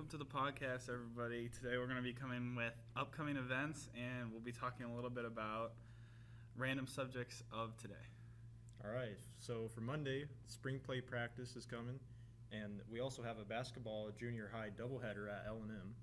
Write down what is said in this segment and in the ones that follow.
welcome to the podcast, everybody. Today we're going to be coming with upcoming events, and we'll be talking a little bit about random subjects of today. All right, so for Monday, spring play practice is coming, and we also have a basketball junior high doubleheader at L&M.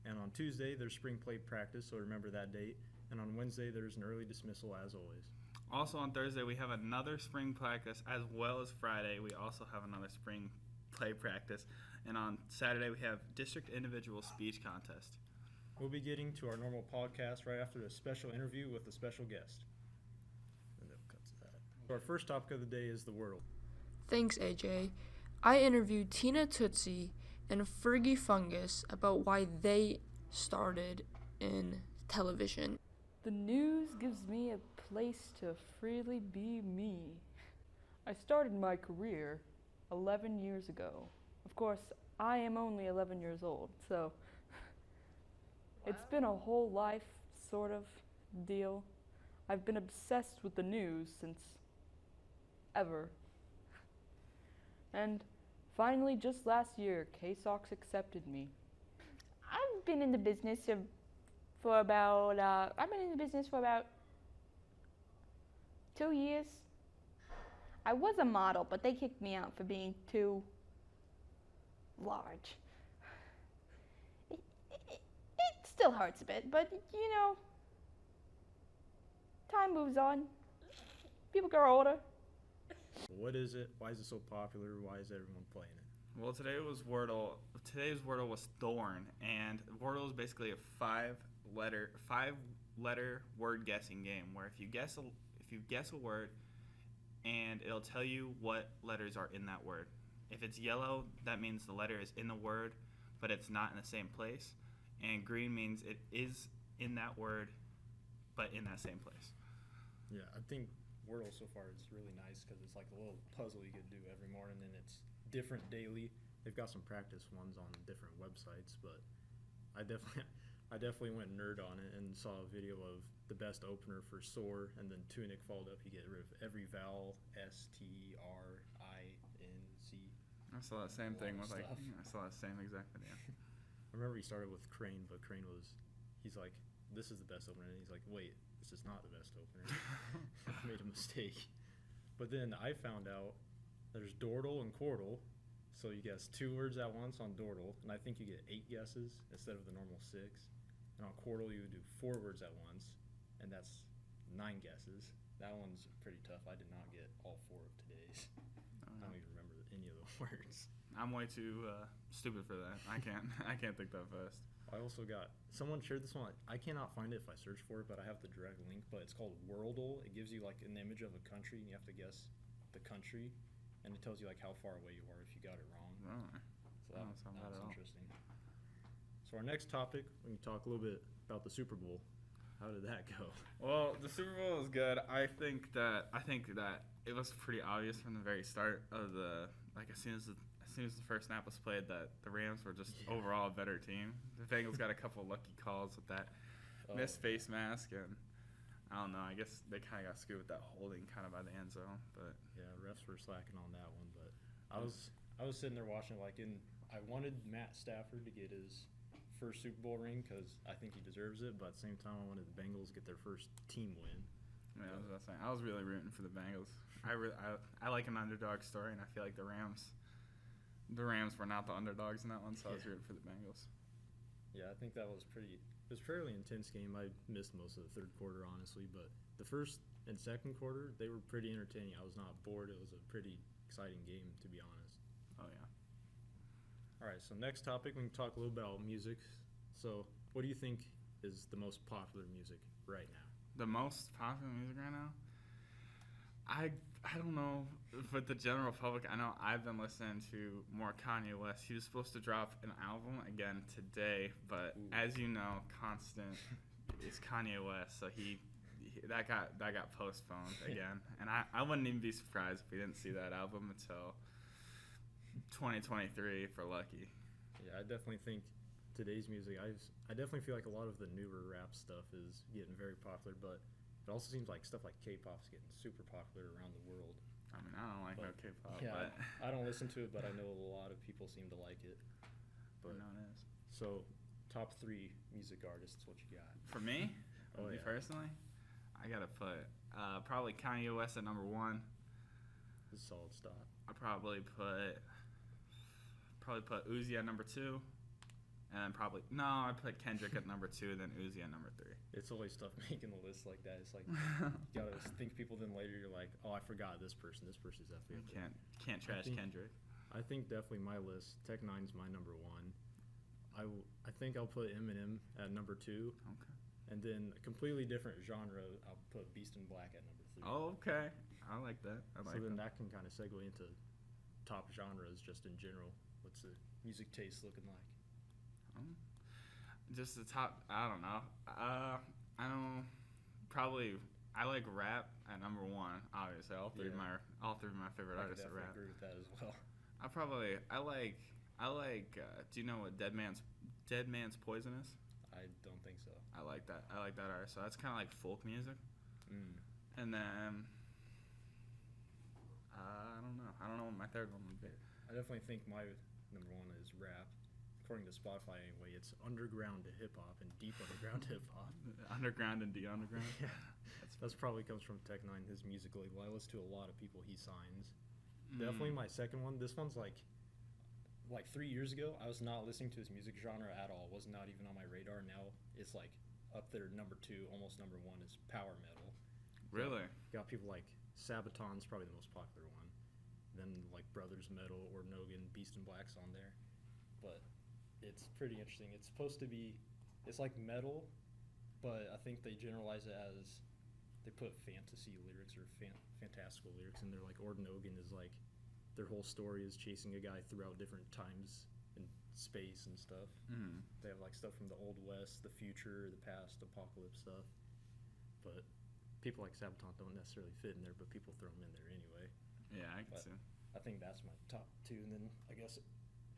And on Tuesday, there's spring play practice, so remember that date. And on Wednesday, there's an early dismissal as always. Also on Thursday, we have another spring practice, as well as Friday, we also have another spring play practice. And on Saturday, we have district individual speech contest. We'll be getting to our normal podcast right after a special interview with a special guest. And that cuts that. So our first topic of the day is the Wordle. Thanks, AJ. I interviewed Tina Tootsie and Fergie Fungus about why they started in television. The news gives me a place to freely be me. I started my career 11 years ago. Of course, I am only 11 years old, so it's been a whole life sort of deal. I've been obsessed with the news since ever. And finally, just last year, K-Sox accepted me. I've been in the business for about 2 years. I was a model, but they kicked me out for being too large. It still hurts a bit, but you know, time moves on. People grow older. What is it? Why is it so popular? Why is everyone playing it? Well, today was Wordle. Today's Wordle was Thorn, and Wordle is basically a five-letter word guessing game where if you guess a word, and it'll tell you what letters are in that word. If it's yellow, that means the letter is in the word, but it's not in the same place. And green means it is in that word, but in that same place. Yeah, I think Wordle so far is really nice because it's like a little puzzle you could do every morning, and it's different daily. They've got some practice ones on different websites, but I definitely went nerd on it and saw a video of the best opener for SOAR, and then tunic followed up. You get rid of every vowel, S-T-R-I-N-C. I saw that same thing with stuff. I saw that same exact video. I remember he started with Crane, but he's like, this is the best opener, and he's like, wait, this is not the best opener. I made a mistake. But then I found out there's Dordle and Quordle, so you guess 2 words at once on Dordle, and I think you get 8 guesses instead of the normal 6. And on Quordle, you would do 4 words at once, and that's 9 guesses. That one's pretty tough. I did not get all 4 of today's. I don't even remember any of the words. I'm way too stupid for that. I can't think that fast. I also got, someone shared this one. I cannot find it if I search for it, but I have the direct link. But it's called Wordle. It gives you like an image of a country, and you have to guess the country, and it tells you like how far away you are if you got it wrong. Really? So that Sounds bad was at all. interesting. So our next topic, we can talk a little bit about the Super Bowl. How did that go? Well, the Super Bowl was good. I think that it was pretty obvious from the very start of as soon as the first snap was played that the Rams were just overall a better team. The Bengals got a couple lucky calls with that missed face mask, and I don't know. I guess they kind of got screwed with that holding kind of by the end zone, but Yeah, refs were slacking on that one, but I was sitting there watching I wanted Matt Stafford to get his first Super Bowl ring because I think he deserves it, but at the same time I wanted the Bengals to get their first team win. yeah, I was really rooting for the Bengals. I like an underdog story, and I feel like the Rams were not the underdogs in that one, so I was rooting for the Bengals. Yeah, I think it was a fairly intense game. I missed most of the third quarter, honestly, but the first and second quarter, they were pretty entertaining. I was not bored. It was a pretty exciting game, to be honest. Oh, yeah. All right, so next topic, we can talk a little about music. So what do you think is the most popular music right now? The most popular music right now? I don't know, but the general public, I know I've been listening to more Kanye West. He was supposed to drop an album again today, but as you know, Constant is Kanye West, so that got postponed again. And I wouldn't even be surprised if we didn't see that album until 2023 for Lucky. Yeah, I definitely think today's music, I definitely feel like a lot of the newer rap stuff is getting very popular, but it also seems like stuff like K-pop's getting super popular around the world. I mean, I don't like no K-pop, Yeah, but I don't listen to it, but I know a lot of people seem to like it. But I know it is. so, top 3 music artists, what you got? For me, Oh, me yeah. personally, I gotta put probably Kanye West at number 1. This is a solid stop. I'd probably put Uzi at number 2, and I'd put Kendrick at number 2, then Uzi at number 3. It's always tough making a list like that. It's like you gotta think people. Then later you're like, oh, I forgot this person. This person's definitely up there. Can't trash Kendrick. I think definitely my list. Tech Nine's my number 1. I think I'll put Eminem at number 2, Okay. and then a completely different genre. I'll put Beast in Black at number 3. Oh, okay. I like that. So then that can kind of segue into top genres just in general. What's the music taste looking like? Just the top. I don't know. I like rap at number 1. Obviously, all three of my favorite I could artists are definitely rap. agree with that as well. I like. Do you know what Dead Man's Poison is? I don't think so. I like that artist. So that's kind of like folk music. And then I don't know. I don't know what my third one would be. I definitely think my number 1 is rap. According to Spotify, anyway, it's underground to hip hop and deep underground hip hop. Underground and de underground. Yeah, that's probably comes from Tech Nine. His music label. I listen to a lot of people he signs. Definitely my second one. This one's like 3 years ago. I was not listening to his music genre at all. Was not even on my radar. Now it's like up there, number 2, almost number 1 is power metal. Really? Got people like Sabaton's probably the most popular one. Then like Brothers Metal or Nogan, Beast in Black's on there. But it's pretty interesting. It's supposed to be, it's like metal, but I think they generalize it as they put fantasy lyrics or fantastical lyrics in there. Like Nogan is like, their whole story is chasing a guy throughout different times and space and stuff. They have like stuff from the Old West, the future, the past, apocalypse stuff. But people like Sabaton don't necessarily fit in there, but people throw them in there anyway. Yeah, I can see. I think that's my top 2, and then I guess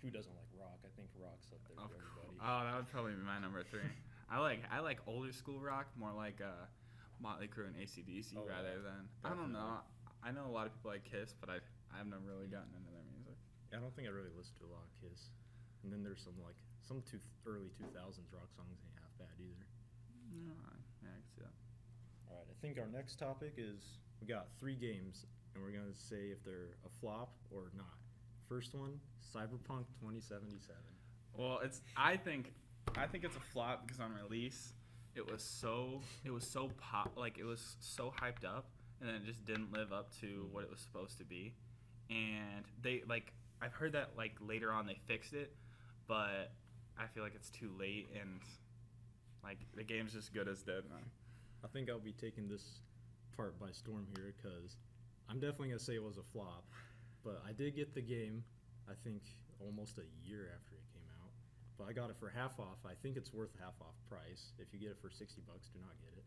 who doesn't like rock? I think rock's up there for everybody. Oh, that would probably be my number 3. I like older school rock, more like Motley Crue and AC/DC rather than. I don't know. I know a lot of people like Kiss, but I've never really gotten into their music. I don't think I really listened to a lot of Kiss. And then there's some early 2000s rock songs ain't half bad either. No, yeah, I can see that. All right, I think our next topic is we got 3 games, and we're gonna say if they're a flop or not. First one, Cyberpunk 2077. Well, I think it's a flop because on release it was so hyped up, and then it just didn't live up to what it was supposed to be. And they I've heard that later on they fixed it, but I feel like it's too late, and the game's just good as dead now. I think I'll be taking this part by storm here because I'm definitely gonna say it was a flop. But I did get the game, I think, almost a year after it came out. But I got it for half off. I think it's worth half off price. If you get it for $60, do not get it.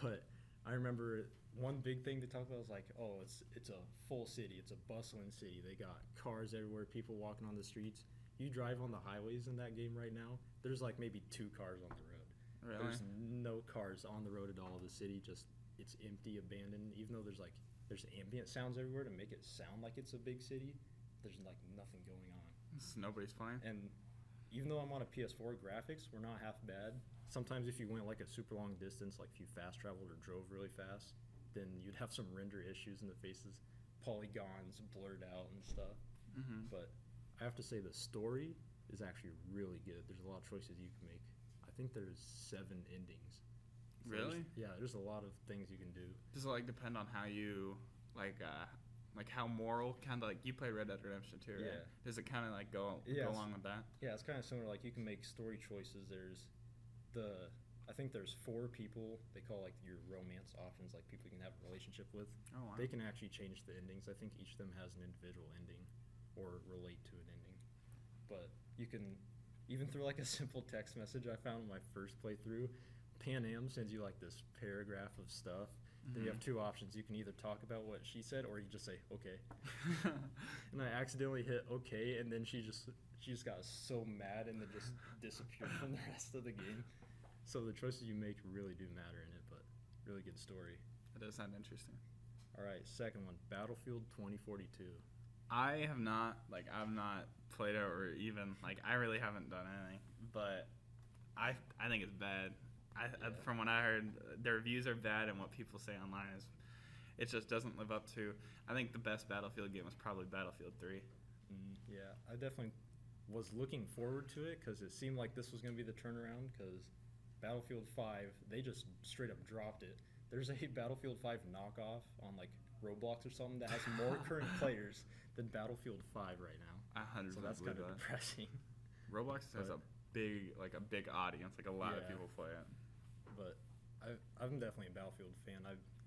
But I remember one big thing to talk about was it's a full city. It's a bustling city. They got cars everywhere, people walking on the streets. You drive on the highways in that game right now, there's maybe 2 cars on the road. Really? There's no cars on the road at all. The city it's empty, abandoned. Even though there's ambient sounds everywhere to make it sound like it's a big city, there's nothing going on. Nobody's playing. And even though I'm on a PS4, graphics were not half bad. Sometimes if you went a super long distance, if you fast traveled or drove really fast, then you'd have some render issues in the faces, polygons blurred out and stuff. But I have to say the story is actually really good. There's a lot of choices you can make. I think there's 7 endings. So Really? There's a lot of things you can do. Does it depend on how you how moral you played Red Dead Redemption 2, right? Yeah. Does it kind of go along with that? Yeah, it's kind of similar. You can make story choices. I think there's 4 people they call your romance options, people you can have a relationship with. Oh wow. They can actually change the endings. I think each of them has an individual ending or relate to an ending. But you can, even through a simple text message I found in my first playthrough, Pan Am sends you this paragraph of stuff. Then you have 2 options. You can either talk about what she said, or you just say okay. And I accidentally hit okay, and then she just got so mad and then just disappeared from the rest of the game. So the choices you make really do matter in it, but really good story. That does sound interesting. All right, second one, Battlefield 2042. I have not, I've not played it or even, I really haven't done anything. But I think it's bad. From what I heard, the reviews are bad, and what people say online is it just doesn't live up to. I think the best Battlefield game was probably Battlefield 3. Yeah, I definitely was looking forward to it because it seemed like this was going to be the turnaround because Battlefield 5, they just straight up dropped it. There's a Battlefield 5 knockoff on Roblox or something that has more current players than Battlefield 5 right now. 100% So that's kind of depressing. Roblox has a big audience, a lot of Yeah. people play it. But I'm definitely a Battlefield fan.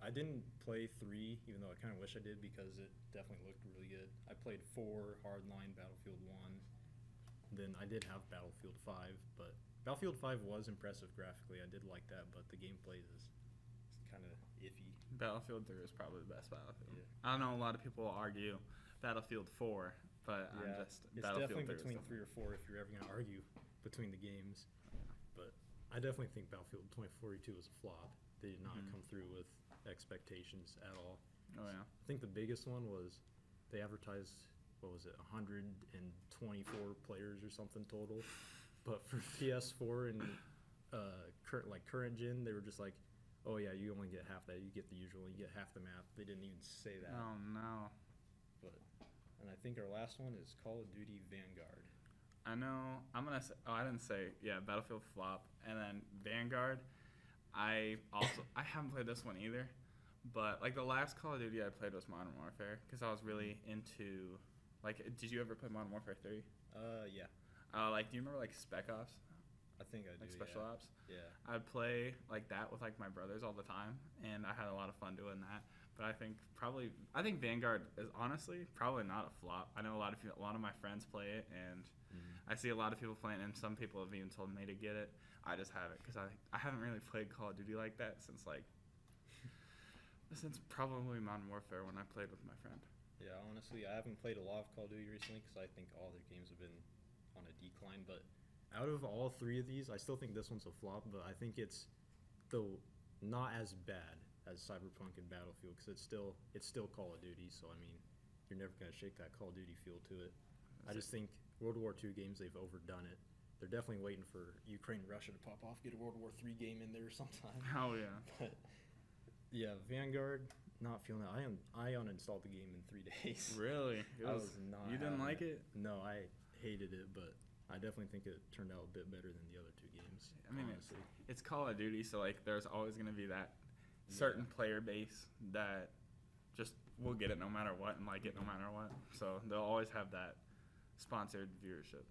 I didn't play 3, even though I kind of wish I did because it definitely looked really good. I played 4, Hardline, Battlefield 1. Then I did have Battlefield 5, but Battlefield 5 was impressive graphically. I did like that, but the gameplay is kind of iffy. Battlefield 3 is probably the best Battlefield. Yeah. I know a lot of people will argue Battlefield 4, but Yeah, it's it's Battlefield definitely 3 is between 3 or 4 if you're ever going to argue between the games. But I definitely think Battlefield 2042 was a flop. They did not come through with expectations at all. Oh yeah. I think the biggest one was they advertised, 124 players or something total. But for PS4 and current gen, they were just like, oh yeah, you only get half that. You get the usual. You get half the map. They didn't even say that. Oh no. And I think our last one is Call of Duty Vanguard. I know. I'm gonna say. Oh, I didn't say. Yeah, Battlefield flop, and then Vanguard. I haven't played this one either, but the last Call of Duty I played was Modern Warfare because I was really into. Did you ever play Modern Warfare 3? Yeah. Do you remember Spec Ops? I think I do. Special Ops. Yeah. I'd play that with my brothers all the time, and I had a lot of fun doing that. But I think Vanguard is honestly probably not a flop. I know a lot of my friends play it, and I see a lot of people playing, and some people have even told me to get it. I just haven't because I haven't really played Call of Duty like that since probably Modern Warfare when I played with my friend. Yeah, honestly, I haven't played a lot of Call of Duty recently because I think all their games have been on a decline. But out of all 3 of these, I still think this one's a flop. But I think it's not as bad as Cyberpunk and Battlefield because it's still Call of Duty. So I mean, you're never gonna shake that Call of Duty feel to it. I just think World War II games, they've overdone it. They're definitely waiting for Ukraine, Russia to pop off, get a World War III game in there sometime. Oh yeah. But yeah, Vanguard, not feeling it. I uninstalled the game in 3 days. Really? I was not. You didn't like it? No, I hated it, but I definitely think it turned out a bit better than the other 2 games. I mean, honestly. it's Call of Duty, so there's always gonna be that certain player base that just will get it no matter what and like it no matter what. So they'll always have that sponsored viewership.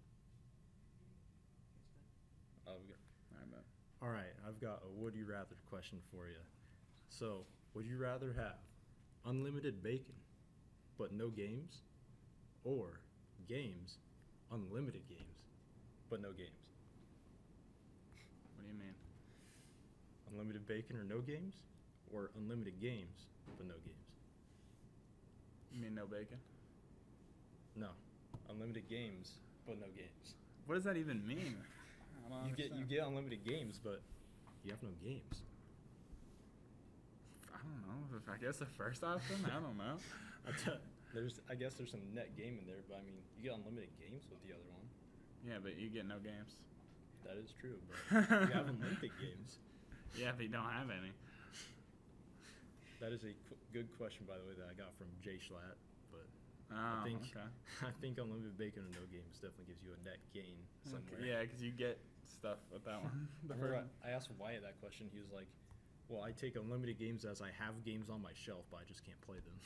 All right, I've got a would you rather question for you. So, would you rather have unlimited bacon but no games, or unlimited games but no games? What do you mean? Unlimited bacon or no games, or unlimited games but no games? You mean no bacon? No, unlimited games but no games. What does that even mean? You get unlimited games, but you have no games. I don't know. I guess the first option. I don't know. I guess there's some net game in there, but I mean, you get unlimited games with the other one. Yeah, but you get no games. That is true, but you have unlimited games. Yeah, but you don't have any. That is a good question, by the way, that I got from Jay Schlatt. But Oh, I okay. think unlimited bacon or no games definitely gives you a net gain somewhere. Okay. Yeah, because you get stuff with that one. I asked Wyatt that question. He was like, "Well, I take unlimited games as I have games on my shelf, but I just can't play them."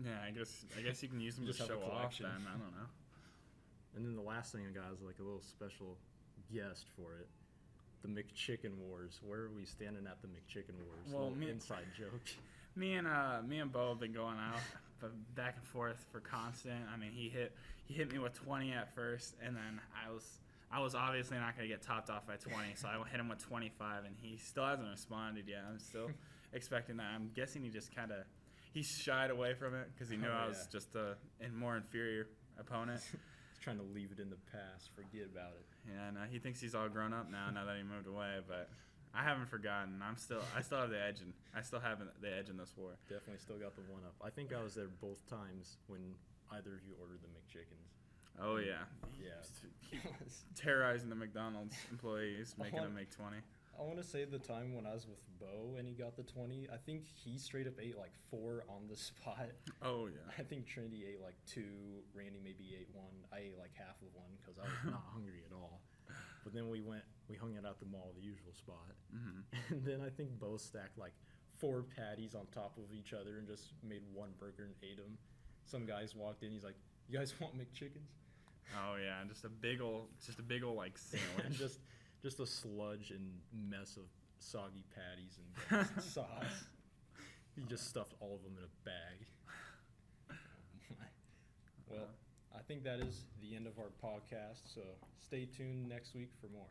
Yeah, I guess you can use them to Just have show a off. collection. Then I don't know. And then the last thing I got is like a little special guest for it. The McChicken Wars. Where are we standing at the McChicken Wars? Well, inside joke. Me and Bo have been going out back and forth for constant. I mean, he hit me with 20 at first, and then I was obviously not going to get topped off by 20, so I hit him with 25, and he still hasn't responded yet. I'm still expecting that. I'm guessing he shied away from it because he knew I was just a more inferior opponent. He's trying to leave it in the past, forget about it. Yeah, no, he thinks he's all grown up now that he moved away, but I haven't forgotten. I still have the edge, and I still have the edge in this war. Definitely still got the one up. I think I was there both times when either of you ordered the McChickens. Oh yeah. Yeah. Terrorizing the McDonald's employees, making them want- make 20. I want to say the time when I was with Bo and he got the 20, I think he straight up ate like 4 on the spot. Oh yeah. I think Trinity ate like 2, Randy maybe ate 1. I ate like half of one because I was not hungry at all. But then we hung out at the mall, the usual spot. Mm-hmm. And then I think Bo stacked like 4 patties on top of each other and just made one burger and ate them. Some guys walked in, he's like, "You guys want McChickens?" Oh yeah, and just a big old like And sandwich. just a sludge and mess of soggy patties and breads and sauce. He just stuffed all of them in a bag. Well, I think that is the end of our podcast, so stay tuned next week for more.